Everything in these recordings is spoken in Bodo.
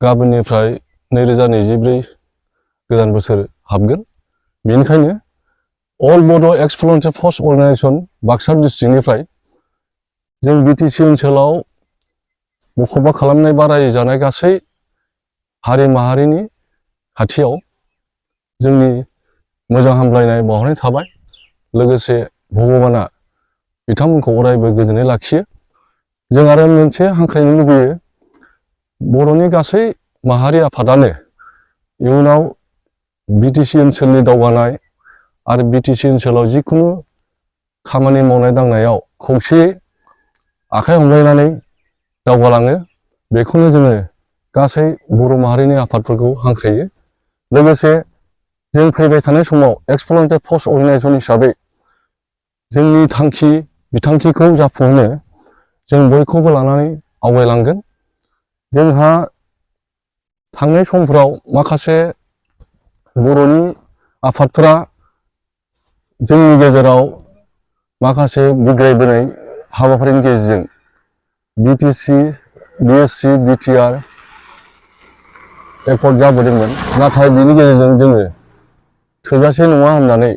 गाबोननिफ्राय 2024 गोदान बोसोर हाबगोन। बेनिखायनो अल बड' एक्स भलुन्टियार फर्स अर्गानाइजेसन बाक्सा डिस्ट्रिक्टनिफ्राय जों बिटिसि ओनसोलाव मुखुबा खालामनाय बा रायजो जानाय गासै हारि माहारिनि खाथियाव जोंनि मोजां हामलायनाय बावहरनाय थाबाय। लोगोसे भगबाना बिथांमोनखौ अरायबो गोजोनै लाखियो। जों आरो मोनसे हांख्रायनो लुबैयो, बर'नि गासै माहारि आफादानो इयुनाव बिटिसि ओनसोलनि दावगानाय आरो बिटिसि ओनसोलाव जिखुनु खामानि मावनाय दांनायाव खौसेयै आखाइ हमलायनानै दावगालाङो। बेखौनो जोङो गासै बर' माहारिनि आफादफोरखौ हांख्रायो। लोगोसे जों फैबाय थानाय समाव एक्स भलुन्टियार फर्स अर्गानाइजेसन हिसाबै जोंनि बिथांखिखौ जाफुंहोनो जों बयखौबो लानानै आवगायलांगोन। जोंहा थांनाय समफोराव माखासे बर'नि आफादफोरा जोंनि गेजेराव माखासे बिग्रायबोनाय हाबाफारिनि गेजेरजों बिटिसि, बिएससि, बिटिआर एकर्ड जाबोदोंमोन। नाथाय बिनि गेजेरजों जोङो थोजासे नङा होननानै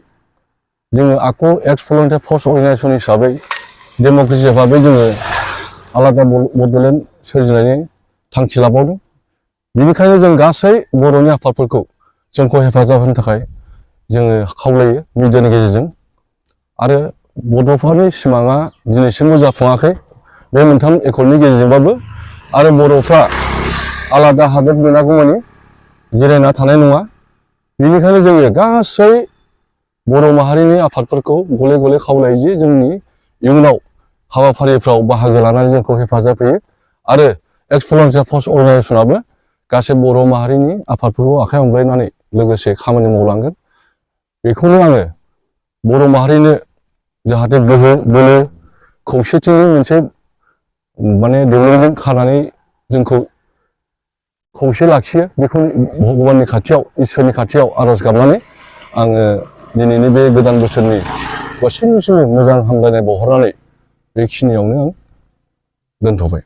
जोङो आक' एक्स भलुन्टियार फर्स अर्गानाइजेसन हिसाबै डेम'क्रेसि भाबै जोङो आलादा बड'लेण्ड सोरजिनायनि थांखि लाबावदों। बेनिखायनो जों गासै बर'नि आफादफोरखौ जोंखौ हेफाजाब होनो थाखाय जोङो खावलायो मिडियानि गेजेरजों। आरो बड'फोरनि सिमाङा दिनैसिमबो जाफुङाखै, बे मोनथाम एकर्डनि गेजेरजोंबाबो। आरो बर'फ्रा आलादा हादोर मोनागौमानि जिरायना थानाय नङा। बेनिखायनो जोङो गासै बर' माहारिनि आफादफोरखौ गले गले खावलायो जे जोंनि इयुनाव हाबाफारिफ्राव बाहागो लानानै जोंखौ हेफाजाब होयो। आरो एक्स भलुन्टियार फर्स अर्गानाइजेसनाबो गासै बर' माहारिनि आफादफोरखौ आखाइ हमलायनानै लोगोसे खामानि मावलांगोन। बेखौनो आङो बर' माहारिनो जाहाथे गोहो बोलो खौसेथिनि मोनसे दिरुंजों खानानै जोंखौ खौसे लाखियो, बेखौ भगबाननि खाथियाव, इसोरनि खाथियाव आर'ज गाबनानै आङो दिनैनि बे गोदान बोसोरनि गासैनिसिमबो मोजां हामलायनाय बावहरनानै बेखिनियावनो आं दोनथ'बाय।